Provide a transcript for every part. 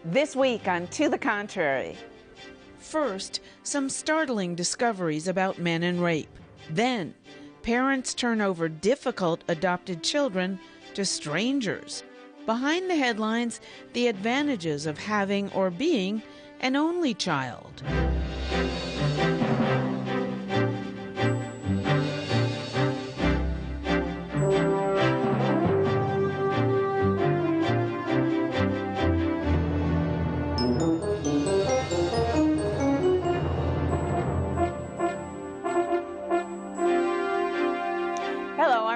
This week on To the Contrary. First, some startling discoveries about men and rape. Then, parents turn over difficult adopted children to strangers. Behind the headlines, the advantages of having or being an only child.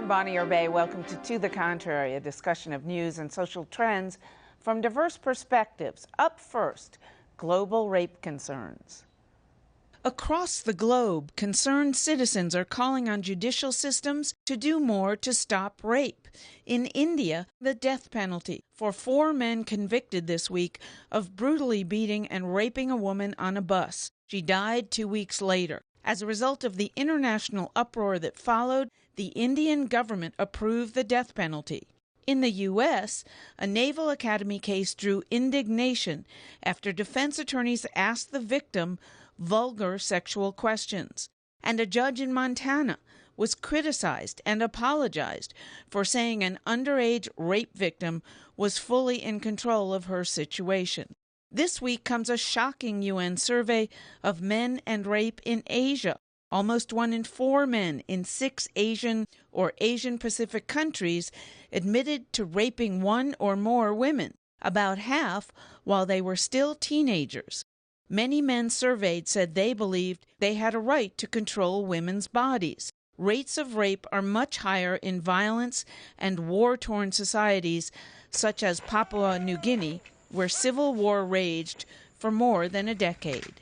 Bonnie Orbey. Welcome to the Contrary, a discussion of news and social trends from diverse perspectives. Up first, global rape concerns. Across the globe, concerned citizens are calling on judicial systems to do more to stop rape. In India, the death penalty for 4 men convicted this week of brutally beating and raping a woman on a bus. She died 2 weeks later. As a result of the international uproar that followed, the Indian government approved the death penalty. In the U.S., a Naval Academy case drew indignation after defense attorneys asked the victim vulgar sexual questions. And a judge in Montana was criticized and apologized for saying an underage rape victim was fully in control of her situation. This week comes a shocking UN survey of men and rape in Asia. Almost 1 in 4 men in 6 Asian or Asian Pacific countries admitted to raping 1 or more women, about half while they were still teenagers. Many men surveyed said they believed they had a right to control women's bodies. Rates of rape are much higher in violence and war-torn societies such as Papua New Guinea, where civil war raged for more than a decade.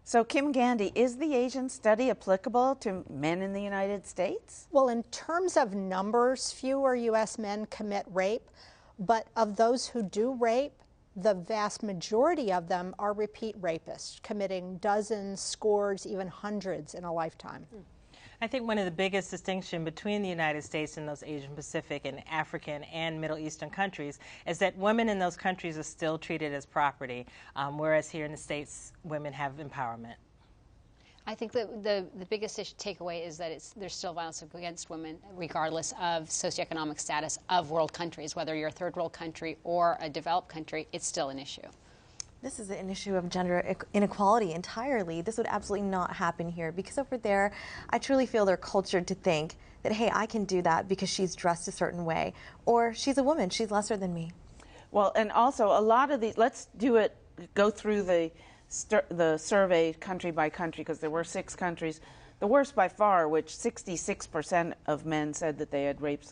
So, Kim Gandy, is the Asian study applicable to men in the United States? Well, in terms of numbers, fewer U.S. men commit rape, but of those who do rape, the vast majority of them are repeat rapists, committing dozens, scores, even hundreds in a lifetime. I think one of the biggest distinctions between the United States and those Asian Pacific and African and Middle Eastern countries is that women in those countries are still treated as property, whereas here in the States, women have empowerment. I think the biggest takeaway is that there's still violence against women, regardless of socioeconomic status of world countries. Whether you're a third world country or a developed country, it's still an issue. This is an issue of gender inequality entirely. This would absolutely not happen here because over there, I truly feel they're cultured to think that, hey, I can do that because she's dressed a certain way, or she's a woman, she's lesser than me. Well, and also a lot of these, let's go through the survey country by country, because there were 6 countries. The worst by far, which 66% of men said that they had raped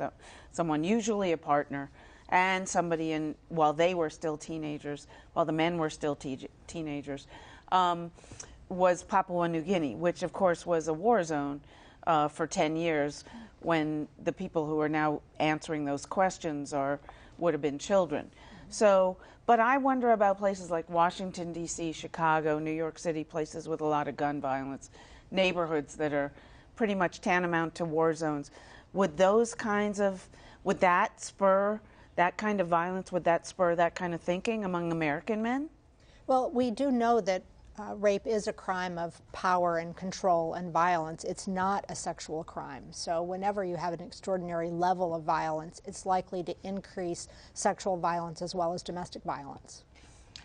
someone, usually a partner, and somebody while they were still teenagers, while the men were still teenagers, was Papua New Guinea, which of course was a war zone for 10 years when the people who are now answering those questions would have been children. So, but I wonder about places like Washington, D.C., Chicago, New York City, places with a lot of gun violence, neighborhoods that are pretty much tantamount to war zones. Would that spur that kind of violence? Would that spur that kind of thinking among American men? Well, we do know that rape is a crime of power and control and violence. It's not a sexual crime. So whenever you have an extraordinary level of violence, it's likely to increase sexual violence as well as domestic violence.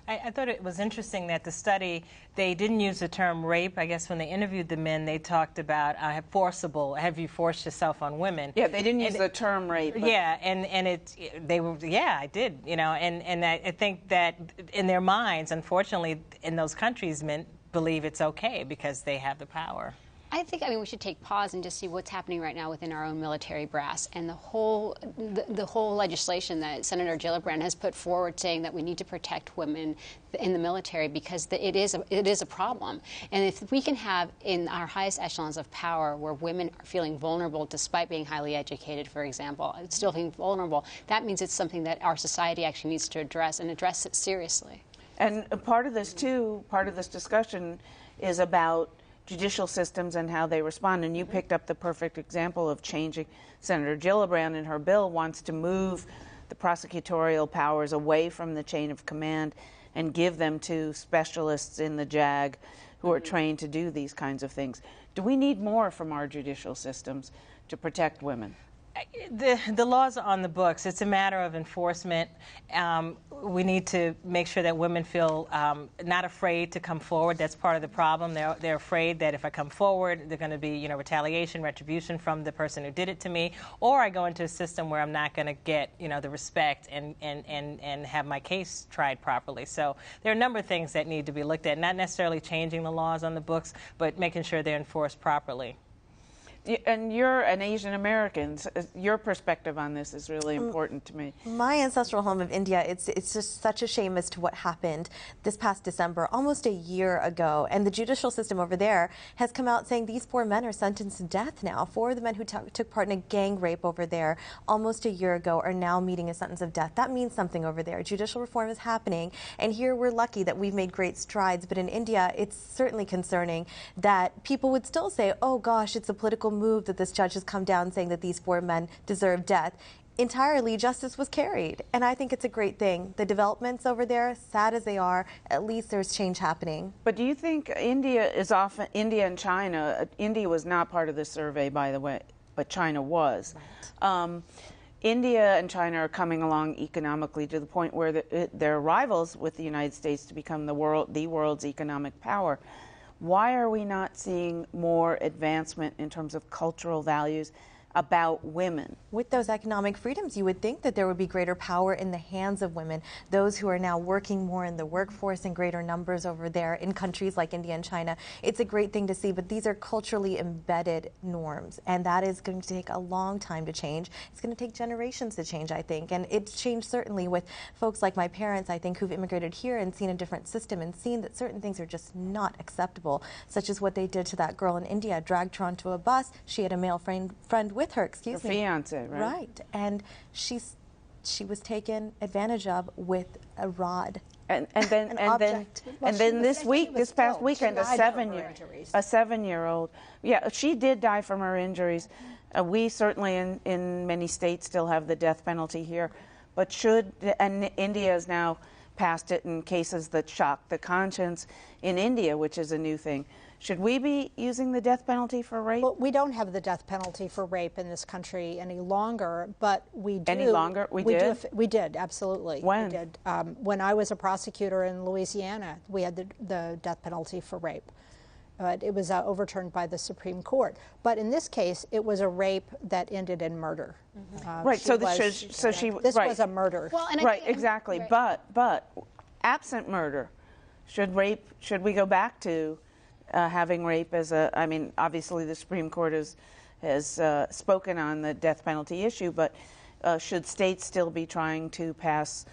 I thought it was interesting that the study, they didn't use the term rape. I guess when they interviewed the men, they talked about forcible, have you forced yourself on women? Yeah, they didn't use the term rape. Yeah, I did, and I think that in their minds, unfortunately, in those countries, men believe it's okay because they have the power. I think, we should take pause and just see what's happening right now within our own military brass, and the whole legislation that Senator Gillibrand has put forward, saying that we need to protect women in the military because it is a problem. And if we can have in our highest echelons of power where women are feeling vulnerable despite being highly educated, for example, still feeling vulnerable, that means it's something that our society actually needs to address and address it seriously. And part of this discussion is about judicial systems and how they respond. And you picked up the perfect example of changing. Senator Gillibrand in her bill wants to move the prosecutorial powers away from the chain of command and give them to specialists in the JAG who are trained to do these kinds of things. Do we need more from our judicial systems to protect women? The laws are on the books. It's a matter of enforcement. We need to make sure that women feel not afraid to come forward. That's part of the problem. They're afraid that if I come forward, there's going to be, retaliation, retribution from the person who did it to me, or I go into a system where I'm not going to get, the respect and have my case tried properly. So there are a number of things that need to be looked at, not necessarily changing the laws on the books, but making sure they're enforced properly. And you're an Asian American. Your perspective on this is really important to me. My ancestral home of India, it's just such a shame as to what happened this past December, almost a year ago. And the judicial system over there has come out saying these 4 men are sentenced to death now. 4 of the men who took part in a gang rape over there almost a year ago are now meeting a sentence of death. That means something over there. Judicial reform is happening. And here we're lucky that we've made great strides. But in India, it's certainly concerning that people would still say, oh gosh, it's a political move that this judge has come down saying that these 4 men deserve death. Entirely, justice was carried, and I think it's a great thing. The developments over there, sad as they are, at least there's change happening. But do you think India and China, India was not part of this survey, by the way, but China was. Right. India and China are coming along economically to the point where they're rivals with the United States to become the world's economic power. Why are we not seeing more advancement in terms of cultural values about women? With those economic freedoms, you would think that there would be greater power in the hands of women, those who are now working more in the workforce in greater numbers over there in countries like India and China. It's a great thing to see, but these are culturally embedded norms, and that is going to take a long time to change. It's going to take generations to change, I think, and it's changed certainly with folks like my parents, I think, who've immigrated here and seen a different system and seen that certain things are just not acceptable, such as what they did to that girl in India, dragged her onto a bus. She had a male friend with her, excuse me. Fiance, right? Right, and she was taken advantage of with a rod. And then this past weekend, a 7-year-old. Yeah, she did die from her injuries. We certainly in many states still have the death penalty here, but and India has now passed it in cases that shock the conscience in India, which is a new thing. Should we be using the death penalty for rape? Well, we don't have the death penalty for rape in this country any longer, but we do. Any longer? We did, absolutely. When? We did. When I was a prosecutor in Louisiana, we had the death penalty for rape. It was overturned by the Supreme Court. But in this case, it was a rape that ended in murder. Right. This was a murder. Well, right. Exactly. Right. But absent murder, should we go back to having rape as I mean, obviously the Supreme Court has spoken on the death penalty issue, but should states still be trying to pass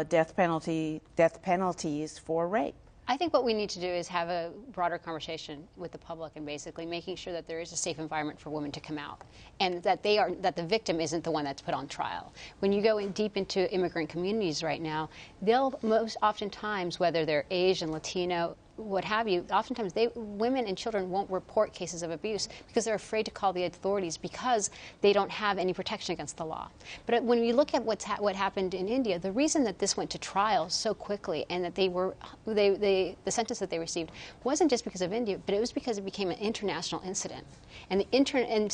death penalties for rape? I think what we need to do is have a broader conversation with the public and basically making sure that there is a safe environment for women to come out and that the victim isn't the one that's put on trial. When you go in deep into immigrant communities right now, they'll most oftentimes, whether they're Asian, Latino, what have you, oftentimes women and children won't report cases of abuse because they're afraid to call the authorities because they don't have any protection against the law. But when you look at what happened in India, the reason that this went to trial so quickly and that the sentence that they received wasn't just because of India, but it was because it became an international incident. And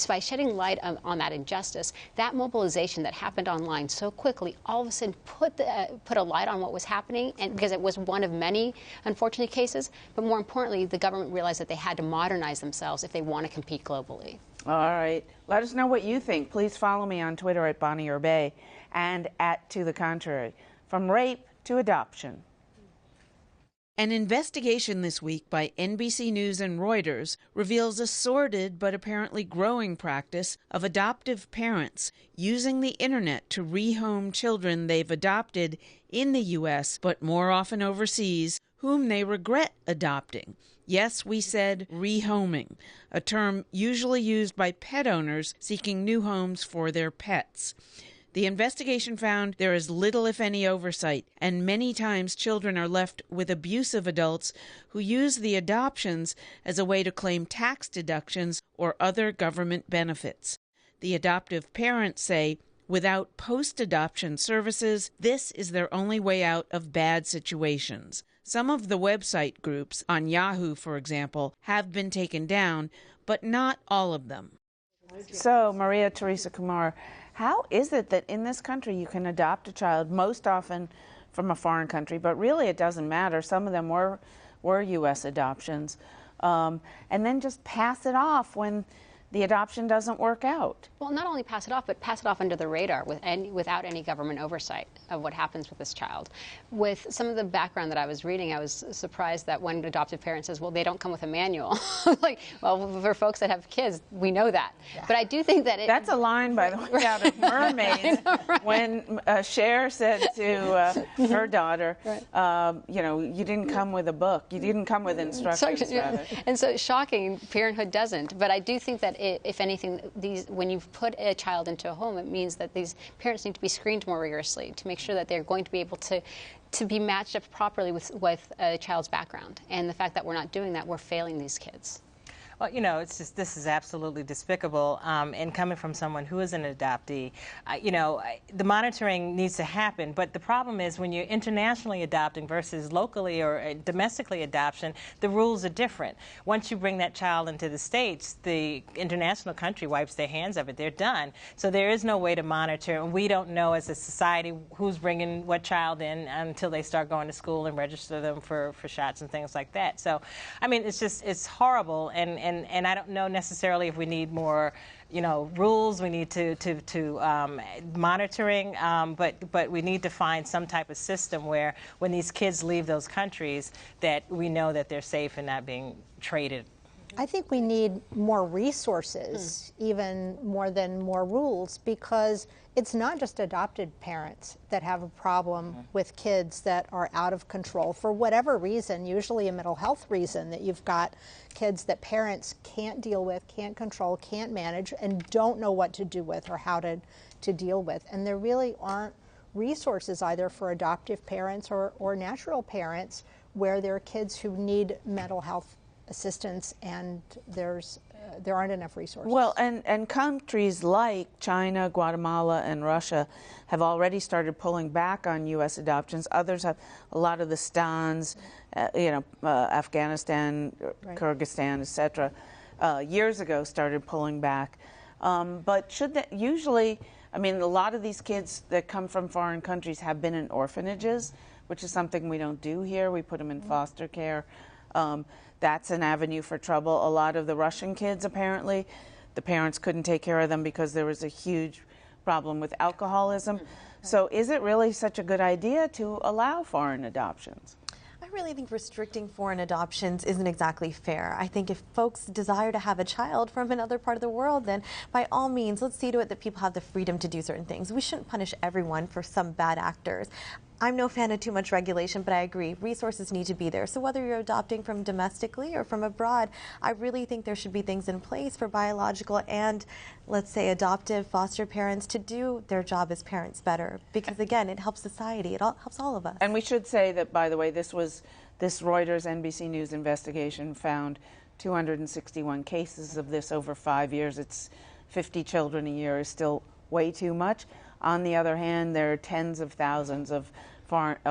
by shedding light on that injustice, that mobilization that happened online so quickly all of a sudden put a light on what was happening, and because it was one of many unfortunate cases. But more importantly, the government realized that they had to modernize themselves if they want to compete globally. All right. Let us know what you think. Please follow me on Twitter at Bonnie or Bay and at To the Contrary. From rape to adoption. An investigation this week by NBC News and Reuters reveals a sordid but apparently growing practice of adoptive parents using the internet to rehome children they've adopted in the U.S., but more often overseas, whom they regret adopting. Yes, we said rehoming, a term usually used by pet owners seeking new homes for their pets. The investigation found there is little, if any, oversight, and many times children are left with abusive adults who use the adoptions as a way to claim tax deductions or other government benefits. The adoptive parents say Without post-adoption services, this is their only way out of bad situations. Some of the website groups, on Yahoo for example, have been taken down, but not all of them. So, Maria Teresa Kumar, how is it that in this country you can adopt a child, most often from a foreign country, but really it doesn't matter. Some of them were U.S. adoptions, and then just pass it off when the adoption doesn't work out? Well, not only pass it off, but pass it off under the radar without any government oversight of what happens with this child. With some of the background that I was reading, I was surprised that one adoptive parent says, well, they don't come with a manual. Like, well, for folks that have kids, we know that. Yeah. But I do think that that's a line, by the way, out of Mermaids, right. When Cher said to her daughter, right. You know, you didn't come with a book. You didn't come with instructions, rather. And so shocking, parenthood doesn't. But I do think that if anything, when you've put a child into a home, it means that these parents need to be screened more rigorously to make sure that they're going to be able to be matched up properly with a child's background. And the fact that we're not doing that, we're failing these kids. Well, you know, it's just, this is absolutely despicable. And coming from someone who is an adoptee, you know, the monitoring needs to happen. But the problem is when you're internationally adopting versus locally or domestically adoption, the rules are different. Once you bring that child into the States, the international country wipes their hands of it. They're done. So there is no way to monitor. And we don't know as a society who's bringing what child in until they start going to school and register them for shots and things like that. So, I mean, it's just, it's horrible. And I don't know necessarily if we need more, you know, rules. We need monitoring, but we need to find some type of system where when these kids leave those countries, that we know that they're safe and not being traded. I think we need more resources, even more than more rules, because it's not just adopted parents that have a problem with kids that are out of control for whatever reason, usually a mental health reason, that you've got kids that parents can't deal with, can't control, can't manage, and don't know what to do with or how to deal with. And there really aren't resources either for adoptive parents or natural parents where there are kids who need mental health assistance, and there aren't enough resources. Well, and countries like China, Guatemala, and Russia have already started pulling back on U.S. adoptions. Others have, a lot of the stans, Afghanistan, right. Kyrgyzstan, etc., years ago started pulling back. But should that usually, I mean, a lot of these kids that come from foreign countries have been in orphanages, which is something we don't do here. We put them in foster care. That's an avenue for trouble. A lot of the Russian kids, apparently, the parents couldn't take care of them because there was a huge problem with alcoholism. So is it really such a good idea to allow foreign adoptions? I really think restricting foreign adoptions isn't exactly fair. I think if folks desire to have a child from another part of the world, then by all means, let's see to it that people have the freedom to do certain things. We shouldn't punish everyone for some bad actors. I'm no fan of too much regulation, but I agree, resources need to be there. So whether you're adopting from domestically or from abroad, I really think there should be things in place for biological and, let's say, adoptive foster parents to do their job as parents better. Because again, it helps society, it helps all of us. And we should say that, by the way, this Reuters NBC News investigation found 261 cases of this over 5 years. It's 50 children a year is still way too much. On the other hand, there are tens of thousands of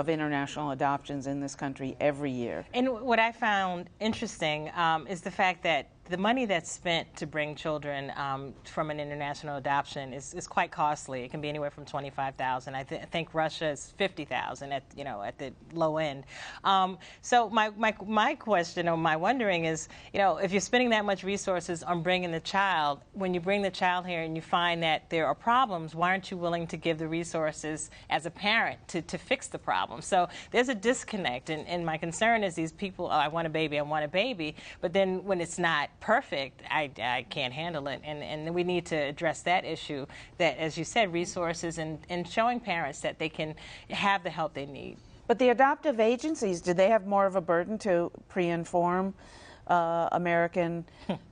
international adoptions in this country every year. And what I found interesting is the fact that the money that's spent to bring children from an international adoption is quite costly. It can be anywhere from $25,000. I think Russia is $50,000 at the low end. So my question or my wondering is, if you're spending that much resources on bringing the child, when you bring the child here and you find that there are problems, why aren't you willing to give the resources as a parent to fix the problem? So there's a disconnect, and my concern is these people, I want a baby, but then when it's not perfect, I can't handle it, and we need to address that issue, that, as you said, resources and showing parents that they can have the help they need. But the adoptive agencies, do they have more of a burden to pre-inform Americans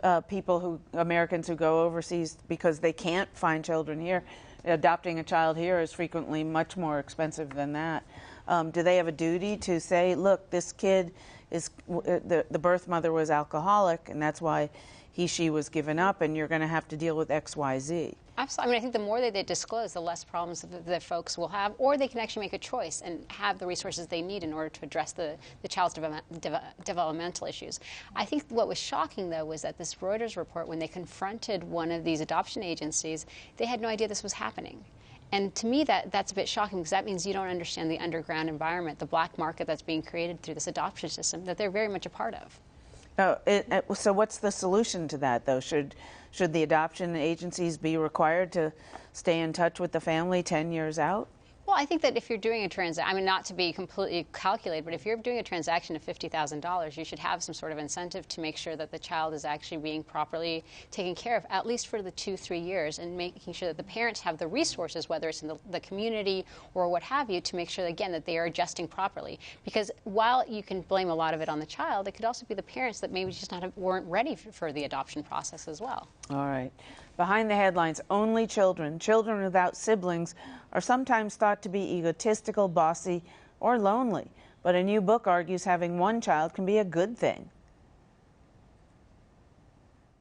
who go overseas because they can't find children here? Adopting a child here is frequently much more expensive than that. Do they have a duty to say, look, this kid the birth mother was alcoholic, and that's why she was given up, and you're going to have to deal with X, Y, Z. Absolutely. I mean, I think the more they disclose, the less problems that folks will have, or they can actually make a choice and have the resources they need in order to address the child's developmental issues. I think what was shocking, though, was that this Reuters report, when they confronted one of these adoption agencies, they had no idea this was happening. And to me, that's a bit shocking, because that means you don't understand the underground environment, the black market that's being created through this adoption system that they're very much a part of. So what's the solution to that, though? Should the adoption agencies be required to stay in touch with the family 10 years out? Well, I think that if you're doing a transaction, I mean, not to be completely calculated, but if you're doing a transaction of $50,000, you should have some sort of incentive to make sure that the child is actually being properly taken care of, at least for the 2-3 years, and making sure that the parents have the resources, whether it's in the community or what have you, to make sure, again, that they are adjusting properly. Because while you can blame a lot of it on the child, it could also be the parents that maybe just weren't ready for the adoption process as well. All right. Behind the headlines, only children without siblings, are sometimes thought to be egotistical, bossy, or lonely. But a new book argues having one child can be a good thing.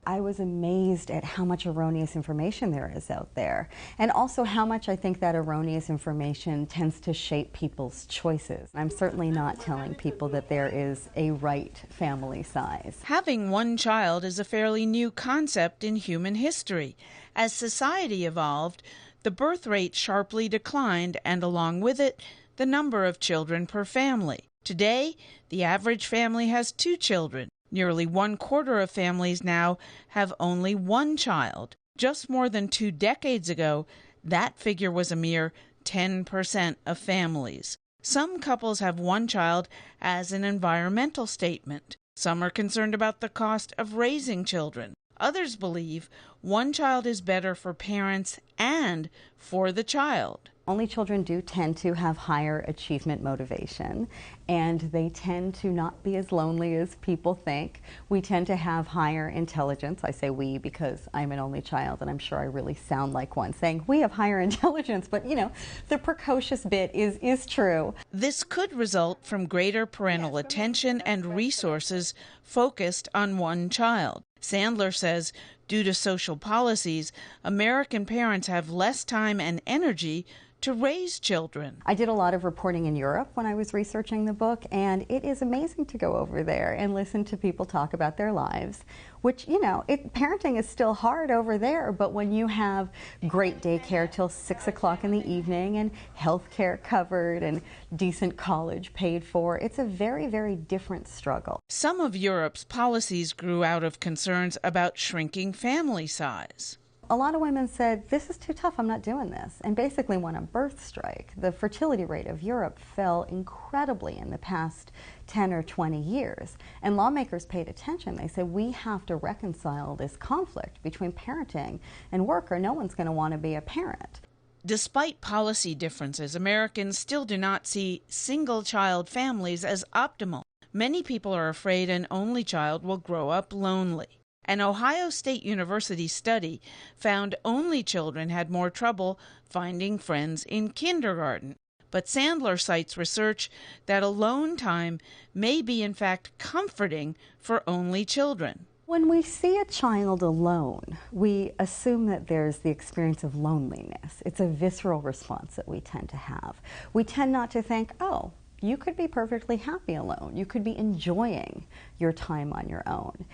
I was amazed at how much erroneous information there is out there, and also how much I think that erroneous information tends to shape people's choices. I'm certainly not telling people that there is a right family size. Having one child is a fairly new concept in human history. As society evolved, the birth rate sharply declined, and along with it, the number of children per family. Today, the average family has 2 children. Nearly 1/4 of families now have only one child. Just more than 2 decades ago, that figure was a mere 10% of families. Some couples have one child as an environmental statement. Some are concerned about the cost of raising children. Others believe one child is better for parents and for the child. Only children do tend to have higher achievement motivation, and they tend to not be as lonely as people think. We tend to have higher intelligence. I say we because I'm an only child, and I'm sure I really sound like one saying we have higher intelligence, but you know, the precocious bit is true. This could result from greater parental attention and resources focused on one child. Sandler says, due to social policies, American parents have less time and energy to raise children. I did a lot of reporting in Europe when I was researching the book, and it is amazing to go over there and listen to people talk about their lives, which, you know, parenting is still hard over there, but when you have great daycare till 6 o'clock in the evening and health care covered and decent college paid for, it's a very, very different struggle. Some of Europe's policies grew out of concerns about shrinking family size. A lot of women said, this is too tough, I'm not doing this, and basically went on birth strike. The fertility rate of Europe fell incredibly in the past 10 or 20 years, and lawmakers paid attention. They said, we have to reconcile this conflict between parenting and work, or no one's going to want to be a parent. Despite policy differences, Americans still do not see single-child families as optimal. Many people are afraid an only child will grow up lonely. An Ohio State University study found only children had more trouble finding friends in kindergarten. But Sandler cites research that alone time may be in fact comforting for only children. When we see a child alone, we assume that there's the experience of loneliness. It's a visceral response that we tend to have. We tend not to think, oh, you could be perfectly happy alone. You could be enjoying your time on your own.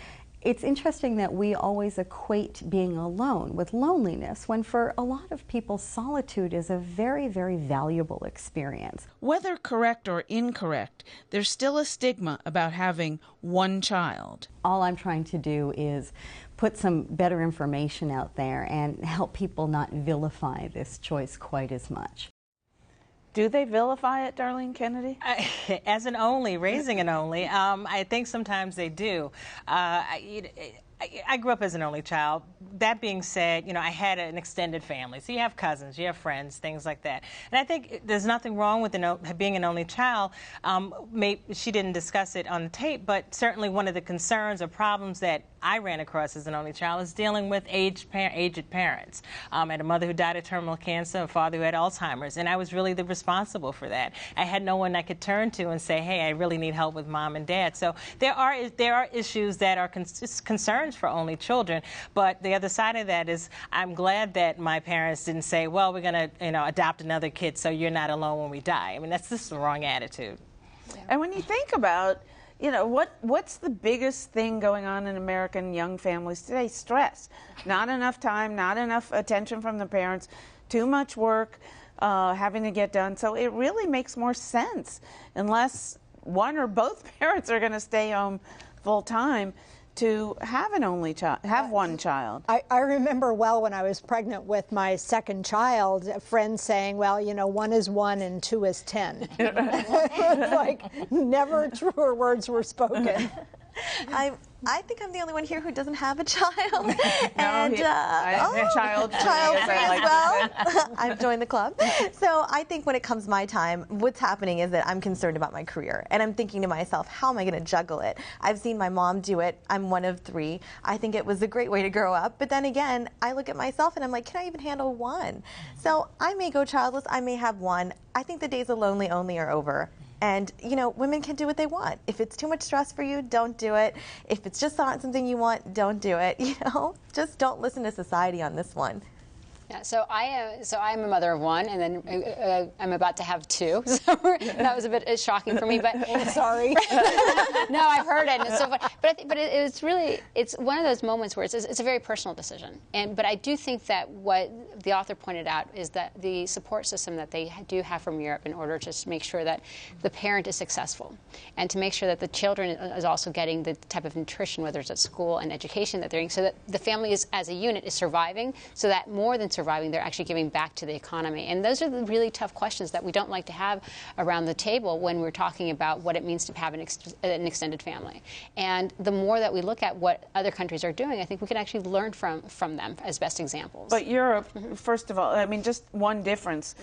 It's interesting that we always equate being alone with loneliness, when for a lot of people, solitude is a very, very valuable experience. Whether correct or incorrect, there's still a stigma about having one child. All I'm trying to do is put some better information out there and help people not vilify this choice quite as much. Do they vilify it, Darlene Kennedy? As an only, raising an only, I think sometimes they do. I grew up as an only child. That being said, I had an extended family. So you have cousins, you have friends, things like that. And I think there's nothing wrong with being an only child. She didn't discuss it on the tape, but certainly one of the concerns or problems that I ran across as an only child is dealing with aged parents. I had a mother who died of terminal cancer, a father who had Alzheimer's, and I was really the responsible for that. I had no one I could turn to and say, hey, I really need help with mom and dad. So there are issues that are concerns for only children, but the other side of that is I'm glad that my parents didn't say, well, we're going to adopt another kid so you're not alone when we die. I mean, that's just the wrong attitude. Yeah. And when you think about what's the biggest thing going on in American young families today? Stress. Not enough time, not enough attention from the parents, too much work having to get done. So it really makes more sense, unless one or both parents are going to stay home full time, to have one child. I remember well when I was pregnant with my second child, a friend saying, well, 1 is 1 and 2 is 10. It's like never truer words were spoken. I think I'm the only one here who doesn't have a child. And child free as well. I've joined the club. So I think when it comes my time, what's happening is that I'm concerned about my career. And I'm thinking to myself, how am I going to juggle it? I've seen my mom do it. I'm one of 3. I think it was a great way to grow up. But then again, I look at myself and I'm like, can I even handle 1? So I may go childless. I may have 1. I think the days of lonely only are over. And, women can do what they want. If it's too much stress for you, don't do it. If it's just not something you want, don't do it. Just don't listen to society on this one. Yeah, so I'm a mother of 1, and then I'm about to have 2. So that was a bit shocking for me. But sorry. No, I've heard it, and it's so fun. But it's one of those moments where it's a very personal decision. But I do think that what the author pointed out is that the support system that they do have from Europe in order to make sure that the parent is successful, and to make sure that the children is also getting the type of nutrition, whether it's at school and education that they're getting, so that the family is, as a unit, is surviving, so that more than surviving, they're actually giving back to the economy. And those are the really tough questions that we don't like to have around the table when we're talking about what it means to have an extended family. And the more that we look at what other countries are doing, I think we can actually learn from them as best examples. But Europe, first of all, just one difference.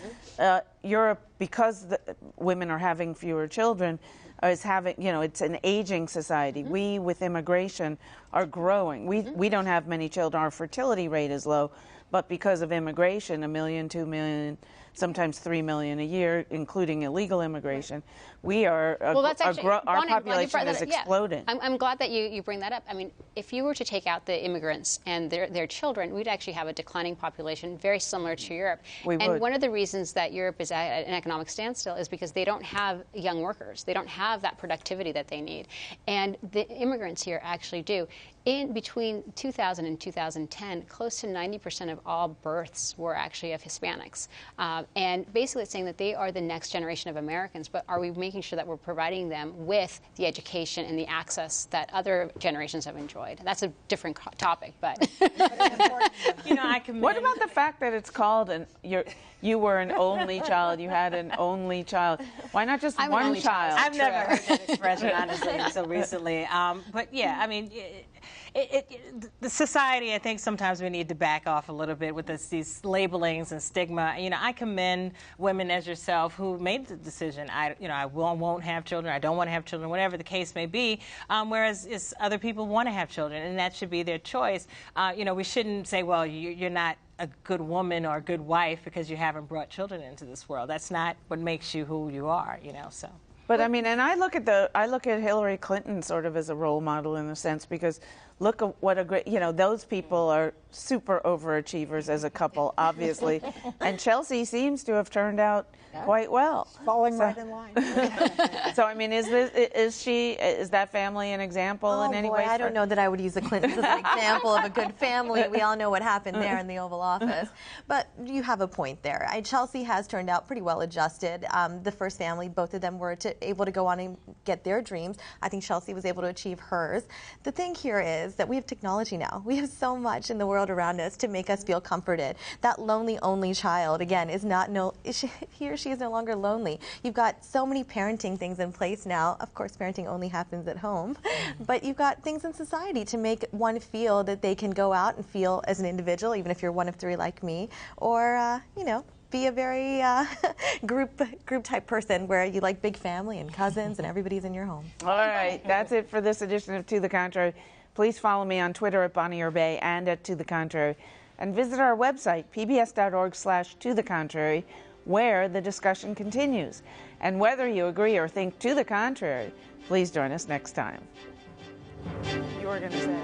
Europe, because women are having fewer children, is having, it's an aging society. We, with immigration, are growing. We don't have many children. Our fertility rate is low. But because of immigration, 1 million, 2 million, sometimes 3 million a year, including illegal immigration, we are our population has exploded. Yeah. I'm glad that you bring that up. I mean, if you were to take out the immigrants and their children, we'd actually have a declining population, very similar to Europe. And one of the reasons that Europe is at an economic standstill is because they don't have young workers. They don't have that productivity that they need. And the immigrants here actually do. In between 2000 and 2010, close to 90% of all births were actually of Hispanics. And basically it's saying that they are the next generation of Americans, but are we making sure that we're providing them with the education and the access that other generations have enjoyed? That's a different topic, but... What about the fact that it's called, you were an only child, you had an only child? Why not just one child? I've never heard that expression, honestly, until recently. But yeah, the society, I think sometimes we need to back off a little bit with these labelings and stigma. I commend women as yourself who made the decision. I won't have children. I don't want to have children, whatever the case may be. Whereas other people want to have children, and that should be their choice. We shouldn't say, well, you're not a good woman or a good wife because you haven't brought children into this world. That's not what makes you who you are. So. But and I look at Hillary Clinton sort of as a role model in a sense, because look at what a great, those people are super overachievers as a couple, obviously. And Chelsea seems to have turned out quite well. Falling right in line. So, is that family an example in any way? I don't know that I would use the Clintons as an example of a good family. We all know what happened there in the Oval Office. But you have a point there. Chelsea has turned out pretty well adjusted. The first family, both of them were able to go on and get their dreams. I think Chelsea was able to achieve hers. The thing here is, is that we have technology now. We have so much in the world around us to make us feel comforted. That lonely only child, again, he or she is no longer lonely. You've got so many parenting things in place now. Of course, parenting only happens at home, but you've got things in society to make one feel that they can go out and feel as an individual, even if you're one of three like me, or, be a very group type person where you like big family and cousins and everybody's in your home. All right, that's it for this edition of To the Contrary. Please follow me on Twitter at Bonnie Urbay and at To the Contrary, and visit our website pbs.org/tothecontrary, where the discussion continues. And whether you agree or think to the contrary, please join us next time. You were going to say.